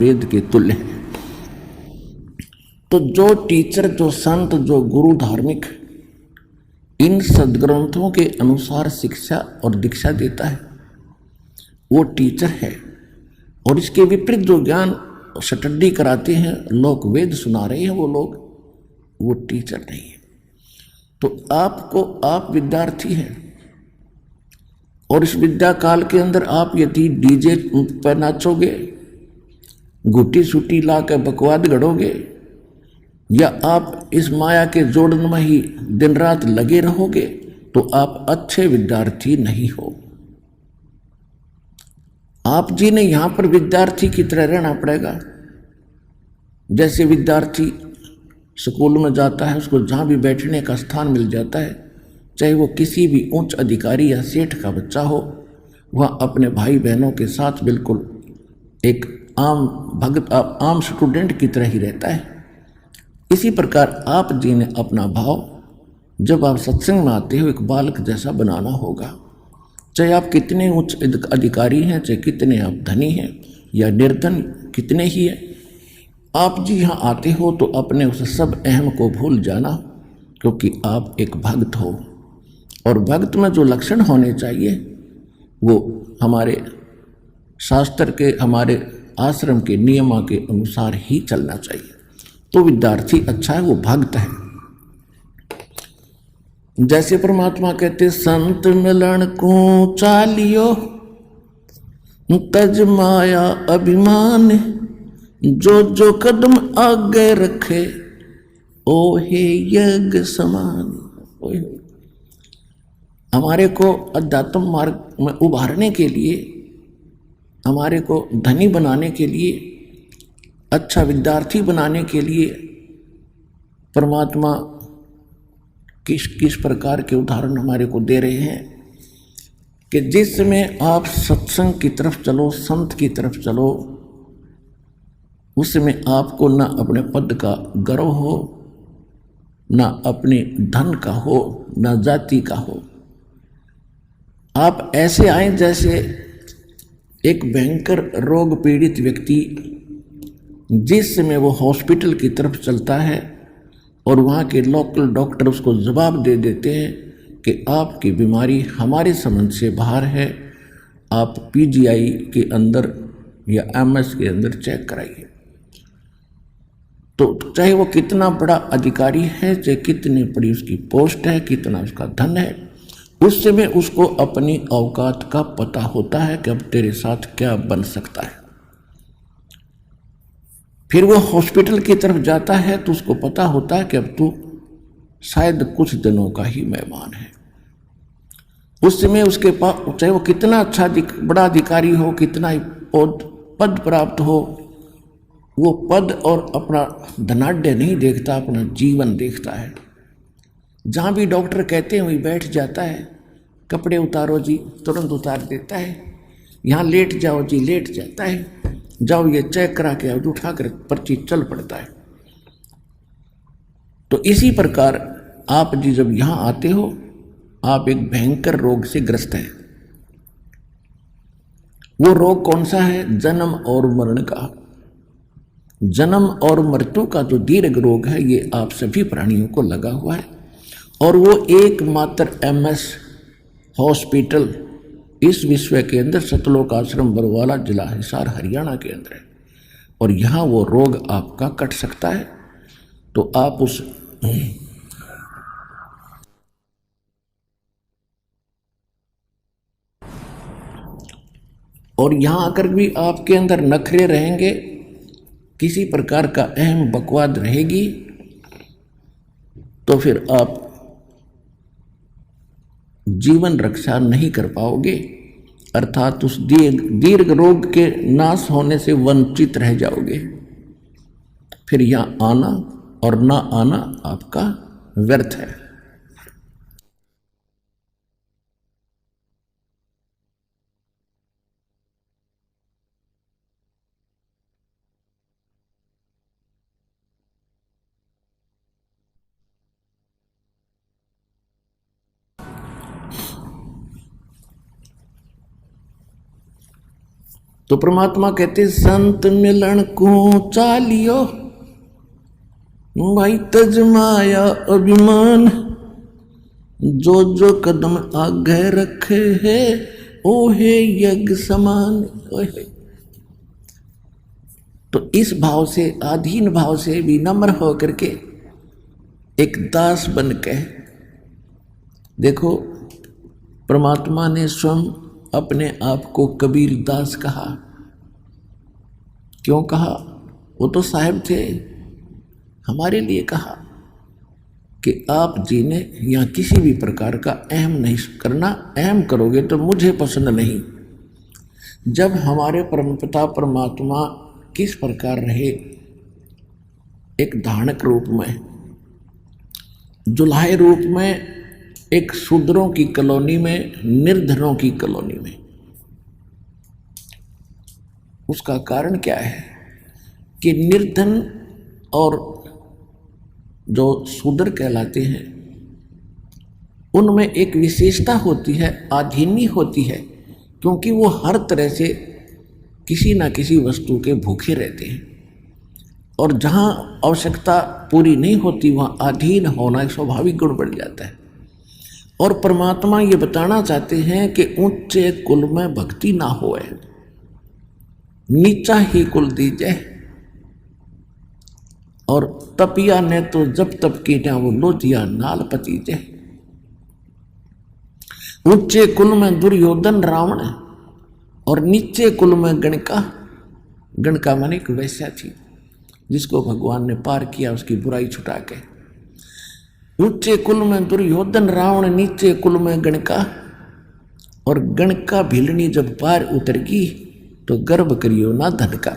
वेद के तुल्य है। तो जो टीचर, जो संत, जो गुरु धार्मिक इन सदग्रंथों के अनुसार शिक्षा और दीक्षा देता है वो टीचर है। और इसके विपरीत जो ज्ञान स्टडी कराते हैं, लोग वेद सुना रहे हैं, वो लोग, वो टीचर नहीं है। तो आप विद्यार्थी हैं और इस विद्या काल के अंदर आप यदि डीजे पर नाचोगे, गुटी सूटी ला कर बकवाद गढ़ोगे, या आप इस माया के जोड़न में ही दिन रात लगे रहोगे, तो आप अच्छे विद्यार्थी नहीं हो। आप जी ने यहां पर विद्यार्थी की तरह रहना पड़ेगा। जैसे विद्यार्थी स्कूल में जाता है, उसको जहां भी बैठने का स्थान मिल जाता है, चाहे वो किसी भी उच्च अधिकारी या सेठ का बच्चा हो, वह अपने भाई बहनों के साथ बिल्कुल एक आम भगत, आम स्टूडेंट की तरह ही रहता है। इसी प्रकार आप जी ने अपना भाव जब आप सत्संग में आते हो एक बालक जैसा बनाना होगा। चाहे आप कितने उच्च अधिकारी हैं, चाहे कितने आप धनी हैं या निर्धन कितने ही हैं, आप जी यहाँ आते हो तो अपने उस सब अहम को भूल जाना, क्योंकि आप एक भक्त हो। और भक्त में जो लक्षण होने चाहिए वो हमारे शास्त्र के, हमारे आश्रम के नियमों के अनुसार ही चलना चाहिए। तो विद्यार्थी अच्छा है, वो भक्त है। जैसे परमात्मा कहते संत मिलन को चालियो, तज माया अभिमान, जो जो कदम आगे रखे ओ हे यज्ञ समान। हमारे को अध्यात्म मार्ग में उभारने के लिए, हमारे को धनी बनाने के लिए, अच्छा विद्यार्थी बनाने के लिए परमात्मा किस किस प्रकार के उदाहरण हमारे को दे रहे हैं कि जिसमें आप सत्संग की तरफ चलो, संत की तरफ चलो, उसमें आपको ना अपने पद का गर्व हो, ना अपने धन का हो, ना जाति का हो। आप ऐसे आए जैसे एक भयंकर रोग पीड़ित व्यक्ति जिस समय वो हॉस्पिटल की तरफ चलता है और वहाँ के लोकल डॉक्टर उसको जवाब दे देते हैं कि आपकी बीमारी हमारे समझ से बाहर है, आप पीजीआई के अंदर या एमएस के अंदर चेक कराइए। तो चाहे वो कितना बड़ा अधिकारी है, चाहे कितनी बड़ी उसकी पोस्ट है, कितना उसका धन है, उस समय उसको अपनी औकात का पता होता है कि अब तेरे साथ क्या बन सकता है। फिर वो हॉस्पिटल की तरफ जाता है तो उसको पता होता है कि अब तू शायद कुछ दिनों का ही मेहमान है। उस समय उसके पास, चाहे वो कितना अच्छा बड़ा अधिकारी हो, कितना ही पद प्राप्त हो, वो पद और अपना धनाढ्य नहीं देखता, अपना जीवन देखता है। जहाँ भी डॉक्टर कहते हैं वहीं बैठ जाता है, कपड़े उतारो जी, तुरंत उतार देता है, यहाँ लेट जाओ जी, लेट जाता है, जाओ ये चेक करा के उठा कर पर्ची चल पड़ता है। तो इसी प्रकार आप जी जब यहाँ आते हो, आप एक भयंकर रोग से ग्रस्त हैं। वो रोग कौन सा है? जन्म और मरण का। जन्म और मृत्यु का जो दीर्घ रोग है, ये आप सभी प्राणियों को लगा हुआ है। और वो एकमात्र एमएस हॉस्पिटल इस विश्व के अंदर सतलोक आश्रम बरवाला, जिला हिसार, हरियाणा के अंदर है। और यहाँ वो रोग आपका कट सकता है। तो आप उस और यहाँ आकर भी आपके अंदर नखरे रहेंगे, किसी प्रकार का अहम बकवाद रहेगी, तो फिर आप जीवन रक्षा नहीं कर पाओगे, अर्थात उस दीर्घ रोग के नाश होने से वंचित रह जाओगे। फिर यहाँ आना और ना आना आपका व्यर्थ है। तो परमात्मा कहते संत मिलन को चालियो भाई तजमाया अभिमान, जो जो कदम आगे रखे है ओहे यज्ञ समान। ओहे। तो इस भाव से, अधीन भाव से विनम्र होकर के एक दास बन के देखो, परमात्मा ने स्वयं अपने आप को कबीर दास कहा। क्यों कहा? वो तो साहब थे, हमारे लिए कहा कि आप जी ने यहाँ किसी भी प्रकार का अहम नहीं करना, अहम करोगे तो मुझे पसंद नहीं। जब हमारे परमपिता परमात्मा किस प्रकार रहे, एक धारणक रूप में, जुल्हाए रूप में, एक शूद्रों की कॉलोनी में, निर्धनों की कॉलोनी में। उसका कारण क्या है कि निर्धन और जो शूद्र कहलाते हैं उनमें एक विशेषता होती है, आधीनी होती है, क्योंकि वो हर तरह से किसी ना किसी वस्तु के भूखे रहते हैं और जहाँ आवश्यकता पूरी नहीं होती वहाँ अधीन होना एक स्वाभाविक गुण बढ़ जाता है। और परमात्मा ये बताना चाहते हैं कि ऊंचे कुल में भक्ति ना होए, नीचा ही कुल दीजिए। और तपिया ने तो जब तप की ना वो लोटिया नाल पतीजे। ऊंचे कुल में दुर्योधन रावण और नीचे कुल में गणका। गणका माने एक वैश्या थी जिसको भगवान ने पार किया उसकी बुराई छुटा के। ऊंचे कुल में दुर्योधन रावण, नीचे कुल में गणका। और गणका भिलनी जब पार उतरगी तो गर्भ करियो ना धन का।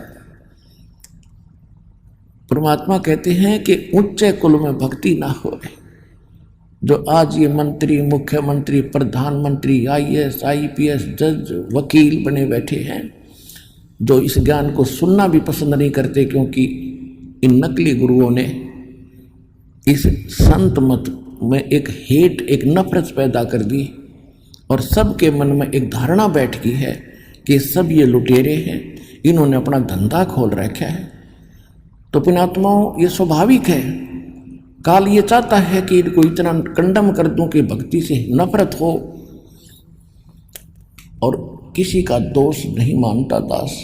परमात्मा कहते हैं कि ऊंचे कुल में भक्ति ना हो। जो आज ये मंत्री, मुख्यमंत्री, प्रधानमंत्री, आईएएस, आईपीएस, जज, वकील बने बैठे हैं, जो इस ज्ञान को सुनना भी पसंद नहीं करते क्योंकि इन नकली गुरुओं ने इस संत मत में एक हेट, एक नफरत पैदा कर दी और सबके मन में एक धारणा बैठ गई है कि सब ये लुटेरे हैं, इन्होंने अपना धंधा खोल रखा है। तो पुण्यात्माओं, ये स्वाभाविक है। काल ये चाहता है कि इनको इतना कंडम कर दूं कि भक्ति से नफरत हो। और किसी का दोष नहीं मानता दास।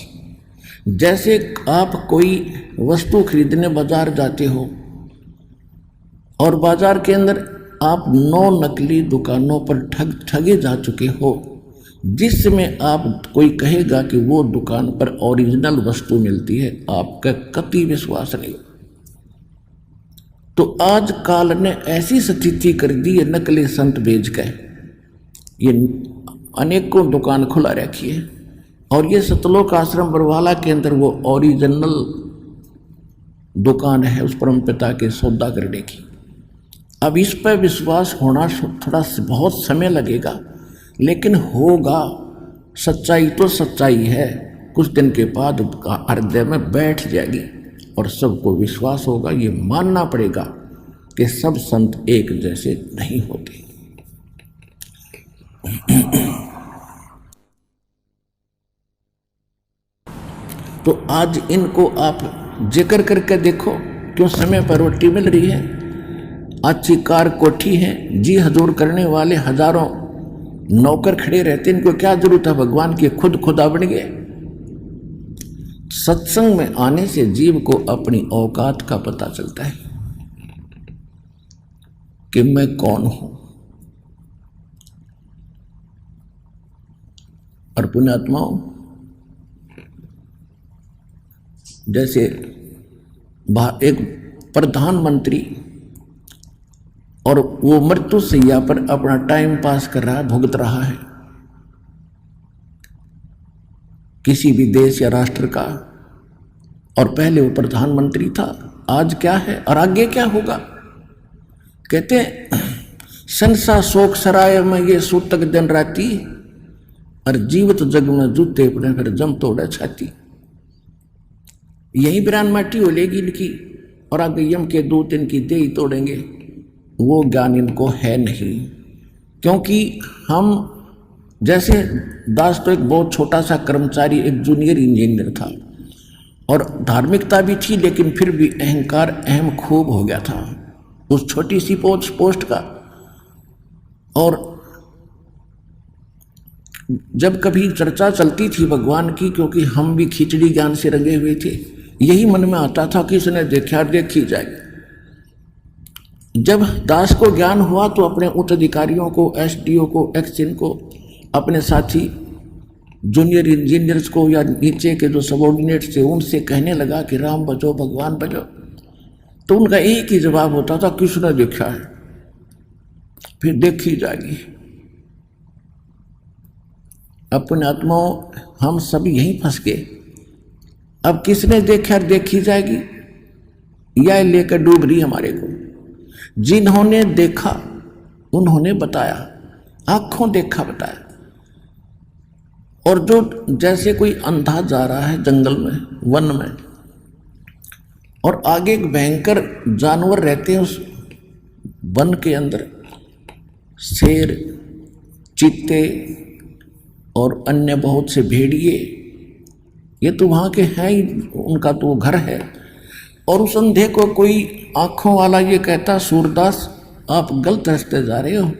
जैसे आप कोई वस्तु खरीदने बाजार जाते हो और बाजार के अंदर आप 9 नकली दुकानों पर ठगे जा चुके हो, जिसमें आप कोई कहेगा कि वो दुकान पर ओरिजिनल वस्तु मिलती है, आपका कतई विश्वास नहीं। तो आज काल ने ऐसी स्थिति कर दी है, नकली संत बेच के ये अनेकों दुकान खुला रखी है। और ये सतलोक आश्रम बरवाला के अंदर वो ओरिजिनल दुकान है उस परम पिता के सौदा करने की। अब इस पर विश्वास होना थोड़ा बहुत समय लगेगा, लेकिन होगा। सच्चाई तो सच्चाई है, कुछ दिन के बाद हृदय में बैठ जाएगी और सबको विश्वास होगा। ये मानना पड़ेगा कि सब संत एक जैसे नहीं होते। तो आज इनको आप जिक्र करके देखो, क्यों समय पर रोटी मिल रही है, अच्छी कार कोठी है, जी हजूर करने वाले हजारों नौकर खड़े रहते, इनको क्या जरूरत है भगवान की, खुद खुदा बन गए। सत्संग में आने से जीव को अपनी औकात का पता चलता है कि मैं कौन हूं। और पुण्यात्माओं, जैसे एक प्रधानमंत्री और वो मृत्यु सैया पर अपना टाइम पास कर रहा है, भुगत रहा है किसी भी देश या राष्ट्र का, और पहले वो प्रधानमंत्री था, आज क्या है और आगे क्या होगा। कहते हैं संसा शोक सराय में ये सूतक दिन राती, और जीवित जग में जूते पड़े फिर जम तोड़े छाती। यही बिरान माटी हो लेगी इनकी और आगे यम के दूत इनकी दे ही तोड़ेंगे। वो ज्ञान इनको है नहीं, क्योंकि हम जैसे दास तो एक बहुत छोटा सा कर्मचारी, एक जूनियर इंजीनियर था और धार्मिकता भी थी, लेकिन फिर भी अहंकार अहम खूब हो गया था उस छोटी सी पोस्ट का। और जब कभी चर्चा चलती थी भगवान की, क्योंकि हम भी खिचड़ी ज्ञान से रंगे हुए थे, यही मन में आता था कि इसने देखा देखी जाएगी। जब दास को ज्ञान हुआ तो अपने उच्च अधिकारियों को, एसडीओ को, एक्सइन को, अपने साथी जूनियर इंजीनियर्स को या नीचे के जो सबॉर्डिनेट्स थे उनसे कहने लगा कि राम बचो भगवान बचो। तो उनका एक ही जवाब होता था, किसने देखा है, फिर देखी जाएगी। अपने आत्माओं हम सब यहीं फंस गए। अब किसने देखा देखी जाएगी, यह लेकर डूब रही हमारे को। जिन्होंने देखा उन्होंने बताया, आंखों देखा बताया। और जो जैसे कोई अंधा जा रहा है जंगल में, वन में, और आगे एक भयंकर जानवर रहते हैं उस वन के अंदर, शेर, चीते और अन्य बहुत से भेड़िए, ये तो वहाँ के हैं ही, उनका तो वो घर है। और उस अंधे को कोई आंखों वाला ये कहता, सूरदास आप गलत रास्ते जा रहे हो,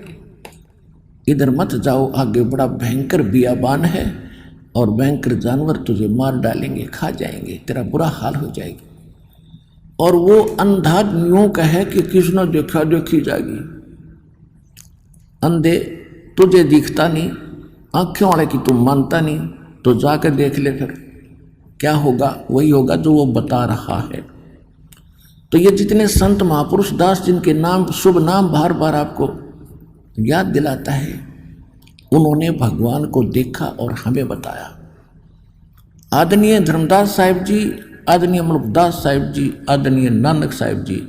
इधर मत जाओ, आगे बड़ा भयंकर बियाबान है और भयंकर जानवर तुझे मार डालेंगे, खा जाएंगे, तेरा बुरा हाल हो जाएगा। और वो अंधा यूं कहे कि किसने देखा देखी जाएगी। अंधे तुझे दिखता नहीं, आंखों वाले की तुम मानता नहीं, तो जाकर देख ले, फिर क्या होगा, वही होगा जो वो बता रहा है। तो ये जितने संत महापुरुष दास, जिनके नाम, शुभ नाम बार बार आपको याद दिलाता है, उन्होंने भगवान को देखा और हमें बताया। आदरणीय धर्मदास साहिब जी, आदरणीय मुल्कदास साहिब जी, आदरणीय नानक साहिब जी,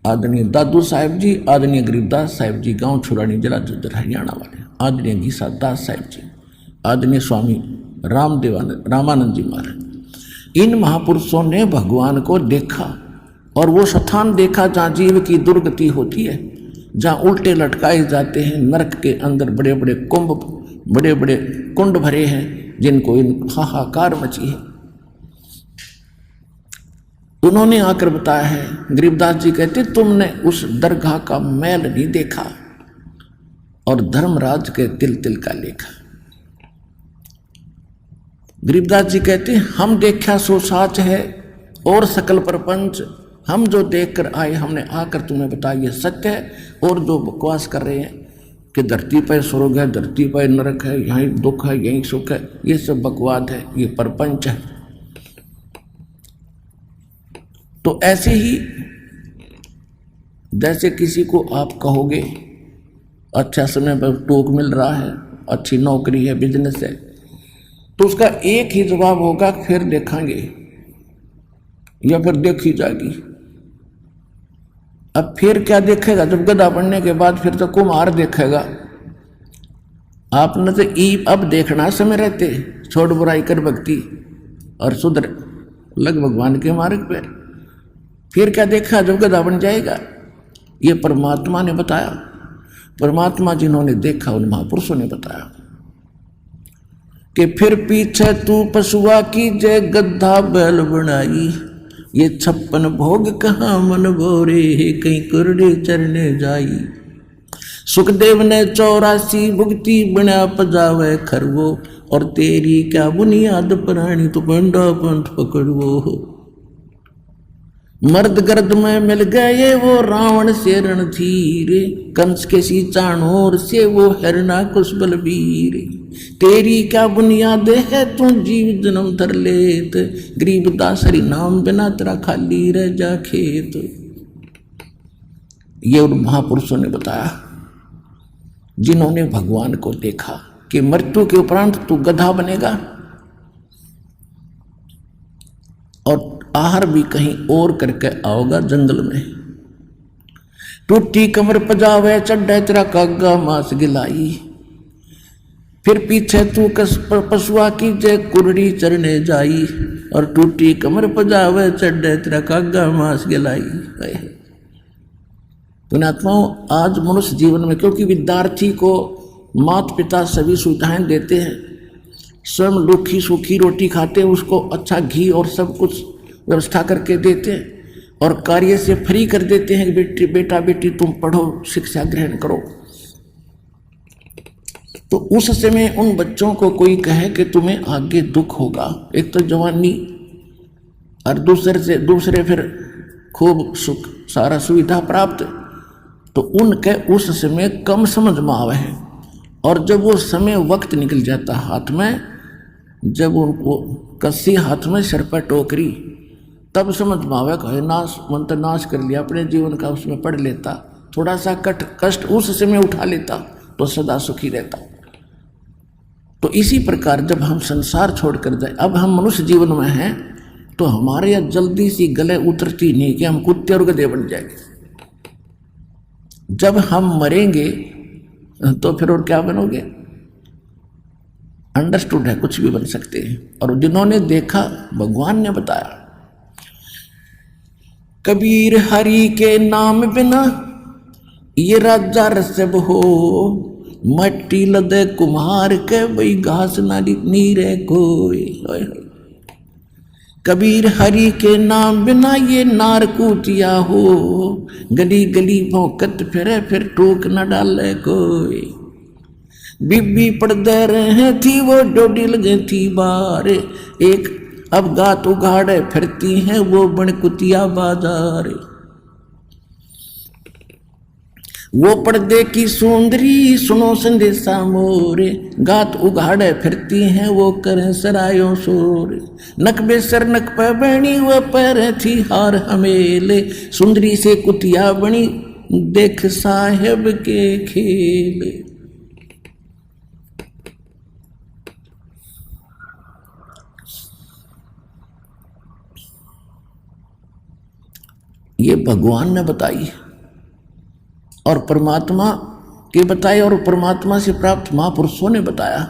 आदरणीय दादू साहिब जी, आदरणीय गरीबदास साहिब जी, गांव छुरानी, जिला झज्जर, हरियाणा वाले, आदरणीय घीसा दास साहिब जी, आदरणीय स्वामी रामानंद जी महाराज, इन महापुरुषों ने भगवान को देखा। और वो स्थान देखा जहाँ जीव की दुर्गति होती है, जहाँ उल्टे लटकाए जाते हैं, नरक के अंदर बड़े बड़े बड़े बड़े कुंड भरे हैं, जिनको इन हाहाकार मची है। उन्होंने आकर बताया है। गरीबदास जी कहते, तुमने उस दरगाह का मैल नहीं देखा और धर्मराज के तिल तिल का लेखा। गरीबदास जी कहते, हम देखा सो साच है और सकल प्रपंच, हम जो देख कर आए हमने आकर तुम्हें बताया ये सत्य है। और जो बकवास कर रहे हैं कि धरती पर स्वर्ग है, धरती पर नरक है, यहीं दुख है, यहीं सुख है, ये सब बकवाद है, ये प्रपंच है। तो ऐसे ही जैसे किसी को आप कहोगे अच्छा समय पर टोक मिल रहा है, अच्छी नौकरी है, बिजनेस है, तो उसका एक ही जवाब होगा, फिर देखेंगे या फिर देखी जाएगी। अब फिर क्या देखेगा, जब गधा पढ़ने के बाद फिर तो कुम्हार देखेगा। आपने तो अब देखना समय रहते, छोड़ बुराई कर भक्ति और सुधर लग भगवान के मार्ग पे। फिर क्या देखा, जब गधा बन जाएगा। ये परमात्मा ने बताया, परमात्मा जिन्होंने देखा उन महापुरुषों ने बताया कि फिर पीछे तू पशुआ की जय गद्धा बैल बनाई, ये 56 भोग कहाँ मन भोरे, कहीं कुरडे चरने जाई। सुखदेव ने 84 भुगती बना पजावे खरवो, और तेरी क्या बुनियाद प्राणी तो पंडा पंथ पकड़वो। मर्द गर्द में मिल गए वो रावण से रणधीर, कंस के सी चाणोर से वो हरना कुश बलबीर। तेरी क्या बुनियाद है तू जीव जन्म धर लेत, गरीबदास हरि नाम बिना तेरा खाली रह जा खेत। ये उन महापुरुषों ने बताया जिन्होंने भगवान को देखा कि मृत्यु के उपरांत तू गधा बनेगा और आहार भी कहीं और करके आओगा जंगल में। टूटी कमर पजावे चढ़े तेरा कागा मांस गिलाई, फिर पीछे तू पशुआ की जय कुरड़ी चरने जाई, और टूटी कमर पजावे चढ़े तेरा कागा मांस गिलाई। पुण्यात्माओं, आज मनुष्य जीवन में क्योंकि विद्यार्थी को माता पिता सभी सुविधाएं देते हैं, स्वयं रूखी सूखी रोटी खाते हैं, उसको अच्छा घी और सब कुछ व्यवस्था करके देते हैं, और कार्य से फ्री कर देते हैं कि बेटी बेटा बेटी तुम पढ़ो, शिक्षा ग्रहण करो। तो उस समय उन बच्चों को कोई कहे कि तुम्हें आगे दुख होगा, एक तो जवानी और दूसरे फिर खूब सुख सारा सुविधा प्राप्त, तो उनके उस समय कम समझ में आवे है। और जब वो समय वक्त निकल जाता हाथ में, जब उनको कस्सी हाथ में सिर पर टोकरी, तब समझ में आवे कहे नाश मंत्र नाश कर लिया अपने जीवन का, उसमें पढ़ लेता, थोड़ा सा कष्ट उस समय उठा लेता तो सदा सुखी रहता। तो इसी प्रकार जब हम संसार छोड़कर जाए, अब हम मनुष्य जीवन में हैं, तो हमारे यहाँ जल्दी सी गले उतरती नहीं कि हम कुत्ते और गधे बन जाएंगे। जब हम मरेंगे तो फिर और क्या बनोगे? अंडरस्टूड है, कुछ भी बन सकते हैं। और जिन्होंने देखा, भगवान ने बताया, कबीर हरि के नाम बिना ये राजा रसब हो, मट्टी लदे कुम्हार के वही घास नाली नीरे कोई। कबीर हरि के नाम बिना ये नार कूटिया हो, गली गली भौंकत फिरे फिर टोक न डाले कोई। बीबी पड़दे रहे थी वो डोडी लगे थी बार, एक अब गात उगाड़े फिरती हैं वो बनकुतिया बाजार। वो पर्दे की सुंदरी सुनो संदेशा मोरे, गात उगाड़े फिरती हैं वो करें सरायों शोर। नक बेसर नक पे बनी वो पैर थी हार हमेले, सुंदरी से कुतिया बनी देख साहेब के खेले। ये भगवान ने बताई और परमात्मा के बताए, और परमात्मा से प्राप्त महापुरुषों ने बताया,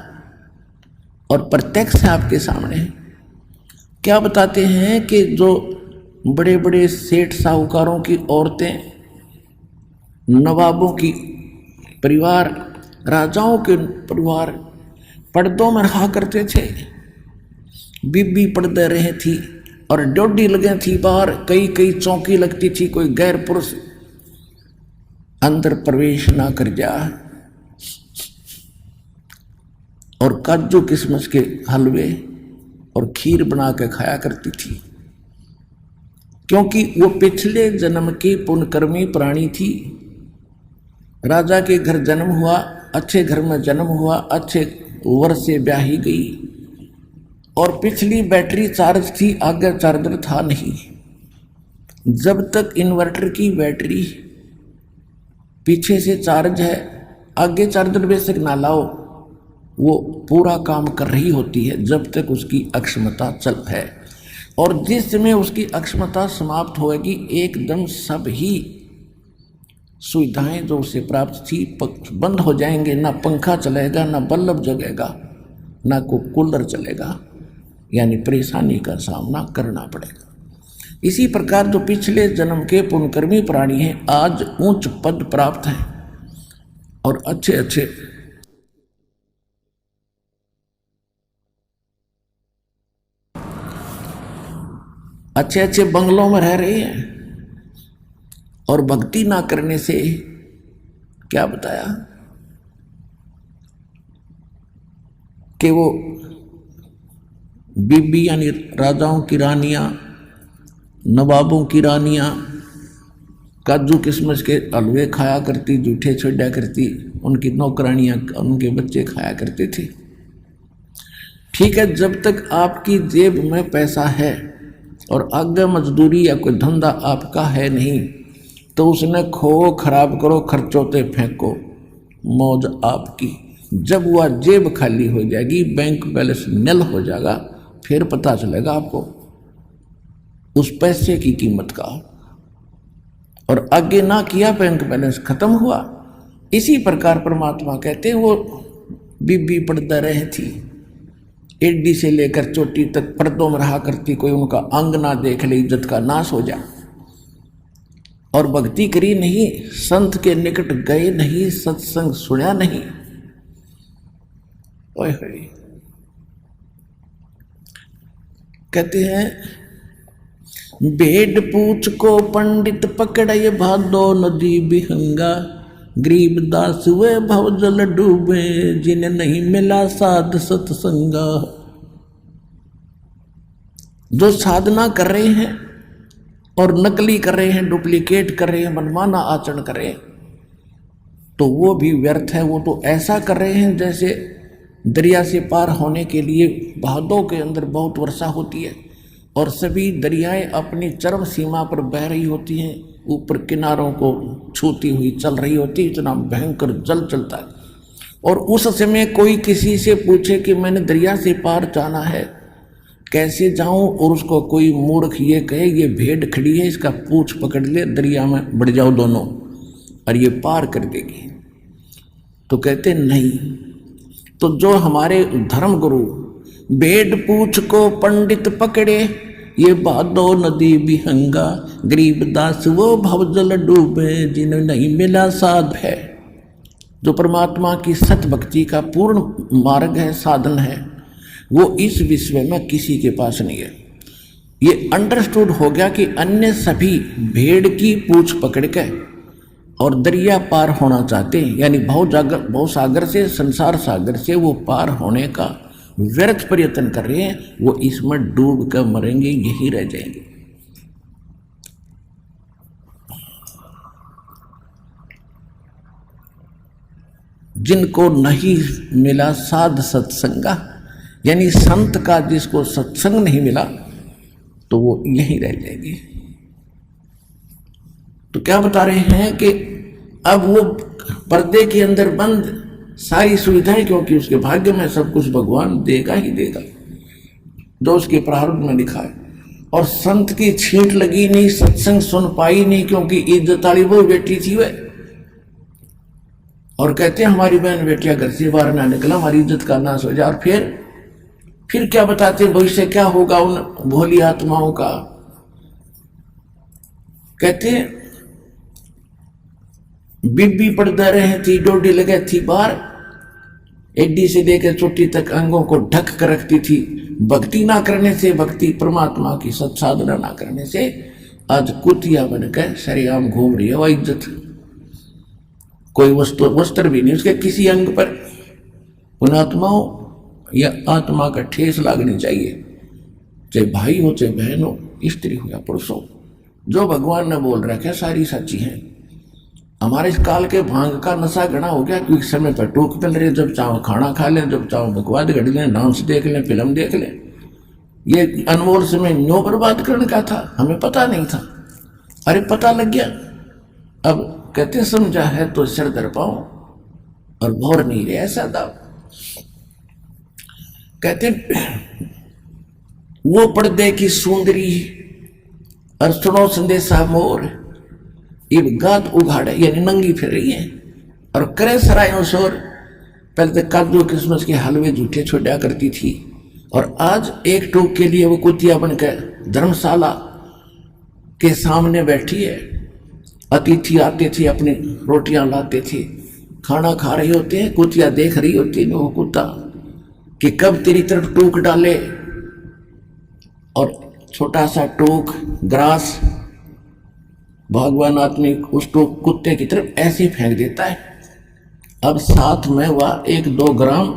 और प्रत्यक्ष है आपके सामने। क्या बताते हैं कि जो बड़े बड़े सेठ साहूकारों की औरतें, नवाबों की परिवार, राजाओं के परिवार पर्दों में रहा करते थे। बीबी पर्दे रहे थी और डोडी लगे थी बाहर, कई कई चौकी लगती थी, कोई गैर पुरुष अंदर प्रवेश ना कर जा। और काजू किशमिश के हलवे और खीर बना के खाया करती थी, क्योंकि वो पिछले जन्म की पुण्यकर्मी प्राणी थी। राजा के घर जन्म हुआ, अच्छे घर में जन्म हुआ, अच्छे वर से ब्याही गई, और पिछली बैटरी चार्ज थी, आगे चार्जर था नहीं। जब तक इन्वर्टर की बैटरी पीछे से चार्ज है, आगे चार्जर बेशक ना लाओ, वो पूरा काम कर रही होती है जब तक उसकी अक्षमता चल है। और जिस समय उसकी अक्षमता समाप्त होगी, एकदम सब ही सुविधाएं जो उसे प्राप्त थी बंद हो जाएंगे। ना पंखा चलेगा, ना बल्ब जगेगा, ना कोई कूलर चलेगा, यानी परेशानी का सामना करना पड़ेगा। इसी प्रकार जो पिछले जन्म के पुण्यकर्मी प्राणी हैं, आज उच्च पद प्राप्त हैं और अच्छे अच्छे बंगलों में रह रहे हैं, और भक्ति ना करने से क्या बताया कि वो बीबी यानी राजाओं की रानियां, नवाबों की रानियां काजू किशमिश के हलवे खाया करती, जूठे छोड़ा करती, उनकी नौकरानियां उनके बच्चे खाया करते थे। ठीक है, जब तक आपकी जेब में पैसा है और आगे मजदूरी या कोई धंधा आपका है नहीं, तो उसने खो खराब करो, खर्चों ते फेंको, मौज आपकी। जब वह जेब खाली हो जाएगी, बैंक बैलेंस नल हो जाएगा, फिर पता चलेगा आपको उस पैसे की कीमत का। और आगे ना किया, बैंक बैलेंस खत्म हुआ। इसी प्रकार परमात्मा कहते हैं वो बीबी पर्दा रही थी, एडी से लेकर चोटी तक पर्दों में रहा करती, कोई उनका अंग ना देख ले, इज्जत का नाश हो जाए। और भक्ति करी नहीं, संत के निकट गए नहीं, सत्संग सुना नहीं, ओए होए। कहते हैं भेड़ पूछ को पंडित पकड़े भादो नदी बिहंगा, गरीबदास वे भव जल डूबे जिन्हें नहीं मिला साध सत्संगा। जो साधना कर रहे हैं और नकली कर रहे हैं, डुप्लीकेट कर रहे हैं, मनमाना आचरण कर रहे हैं, तो वो भी व्यर्थ है। वो तो ऐसा कर रहे हैं जैसे दरिया से पार होने के लिए भादों के अंदर बहुत वर्षा होती है और सभी दरियाएं अपनी चरम सीमा पर बह रही होती हैं, ऊपर किनारों को छूती हुई चल रही होती, इतना भयंकर जल चलता है। और उस समय कोई किसी से पूछे कि मैंने दरिया से पार जाना है, कैसे जाऊं, और उसको कोई मूर्ख ये कहे ये भेड़ खड़ी है, इसका पूंछ पकड़ ले, दरिया में बढ़ जाओ दोनों और ये पार कर देगी, तो कहते नहीं। तो जो हमारे धर्म गुरु भेड़ पूछ को पंडित पकड़े ये भादो नदी बिहंगा, गरीबदास वो भवजल डूबे जिन्हें नहीं मिला साध है। जो परमात्मा की सत भक्ति का पूर्ण मार्ग है, साधन है, वो इस विश्व में किसी के पास नहीं है। ये अंडरस्टूड हो गया कि अन्य सभी भेड़ की पूंछ पकड़ के और दरिया पार होना चाहते हैं, यानी भव सागर से, संसार सागर से वो पार होने का व्यर्थ प्रयत्न कर रहे हैं। वो इसमें डूब कर मरेंगे, यही रह जाएंगे। जिनको नहीं मिला साध सत्संगा, यानी संत का जिसको सत्संग नहीं मिला तो वो यहीं रह जाएगी। तो क्या बता रहे हैं कि अब वो पर्दे के अंदर बंद सारी सुविधाएं, क्योंकि उसके भाग्य में सब कुछ भगवान देगा ही देगा जो उसके प्रारब्ध में लिखा है। और संत की छींट लगी नहीं, सत्संग सुन पाई नहीं, क्योंकि इज्जत वाली वो बेटी थी वह। और कहते हैं हमारी बहन बेटियां घर से बाहर ना निकला, हमारी इज्जत का नाश हो जाए। और फिर क्या बताते भविष्य क्या होगा उन भोली आत्माओं का। कहते बीबी पड़दा रहे थी, डोडी लगे थी बार, एडी से लेकर चोटी तक अंगों को ढक कर रखती थी। भक्ति ना करने से, भक्ति परमात्मा की सत्साधना ना करने से आज कुतिया बनकर सरेआम घूम रही है। वह इज्जत कोई वस्त्र भी नहीं उसके किसी अंग पर। उन आत्माओं या आत्मा का ठेस लागनी चाहिए, चाहे भाई हो, चाहे बहन हो, स्त्री हो या पुरुष हो। जो भगवान ने बोल रखा है सारी सच्ची है। हमारे इस काल के भांग का नशा घना हो गया, क्योंकि समय पर टोक मिल रही है, जब चाहो खाना खा लें, जब चाहो बकवाद घड़ लें, डांस देख लें, फिल्म देख लें। ये अनमोल समय न्यो बर्बाद करने का था, हमें पता नहीं था। अरे पता लग गया। अब कहते समझा है तो सिर दर पाओ और भौर नहीं रहे, ऐसा दाव। कहते वो पर्दे की सुंदरी और सुनो संदेशा मोर, ये गात उघाड़े यानी नंगी फिर रही है और करे सरायों शोर। पहले तो काजू किस्मस के हलवे झूठे छोड़ा करती थी, और आज एक टूक के लिए वो कुतिया बनकर धर्मशाला के सामने बैठी है। अतिथि आते थे, अपनी रोटियां लाते थे, खाना खा रहे होते हैं, कुतिया देख रही होती है वो कुत्ता कि कब तेरी तरफ टूक डाले। और छोटा सा टूक ग्रास भगवान आदमी उस टूक कुत्ते की तरफ ऐसे फेंक देता है। अब साथ में वह 1-2 ग्राम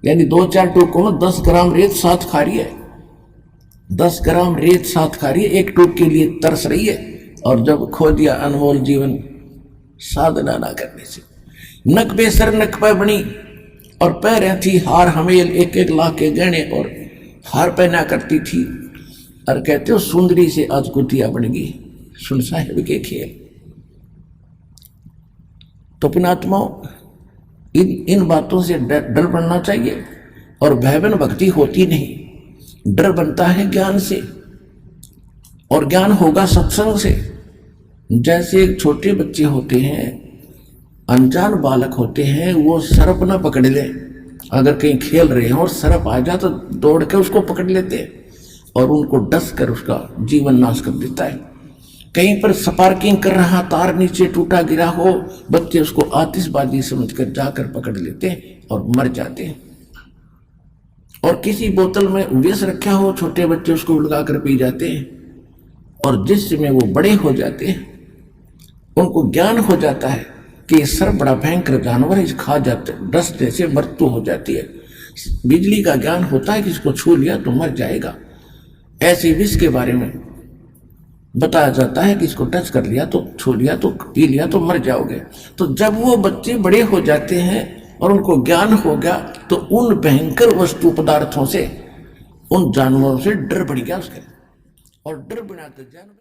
यानी 2-4 टूकों में 10 ग्राम रेत साथ खा रही है। 10 ग्राम रेत साथ खा रही है, एक टूक के लिए तरस रही है। और जब खो दिया अनमोल जीवन साधना ना करने से। नक बेसर नक पे बनी और पैरें थी हार हमेल, 1-1 लाख के गहने और हार पहना करती थी। और कहते हो सुंदरी से आज कुतिया बन गई, सुन साहेब के खेल। तो पुणात्माओं इन बातों से डर बनना चाहिए। और भयवन भक्ति होती नहीं, डर बनता है ज्ञान से, और ज्ञान होगा सत्संग से। जैसे एक छोटे बच्चे होते हैं, अनजान बालक होते हैं, वो सर्प ना पकड़ ले, अगर कहीं खेल रहे हैं और सर्प आ जाए तो दौड़ के उसको पकड़ लेते हैं और उनको डस कर उसका जीवन नाश कर देता है। कहीं पर स्पार्किंग कर रहा, तार नीचे टूटा गिरा हो, बच्चे उसको आतिशबाजी समझकर जाकर पकड़ लेते हैं और मर जाते हैं। और किसी बोतल में विष रखा हो, छोटे बच्चे उसको उलगा कर पी जाते हैं, और जिस समय वो बड़े हो जाते हैं उनको ज्ञान हो जाता है कि सर बड़ा भयंकर जानवर है, इस खा जाते, डसने से मृत्यु हो जाती है। बिजली का ज्ञान होता है कि इसको छू लिया तो मर जाएगा। ऐसे विष के बारे में बताया जाता है कि इसको टच कर लिया तो, छू लिया तो, पी लिया तो मर जाओगे। तो जब वो बच्चे बड़े हो जाते हैं और उनको ज्ञान हो गया तो उन भयंकर वस्तु पदार्थों से, उन जानवरों से डर बढ़ गया उसके, और डर बनाते जानवर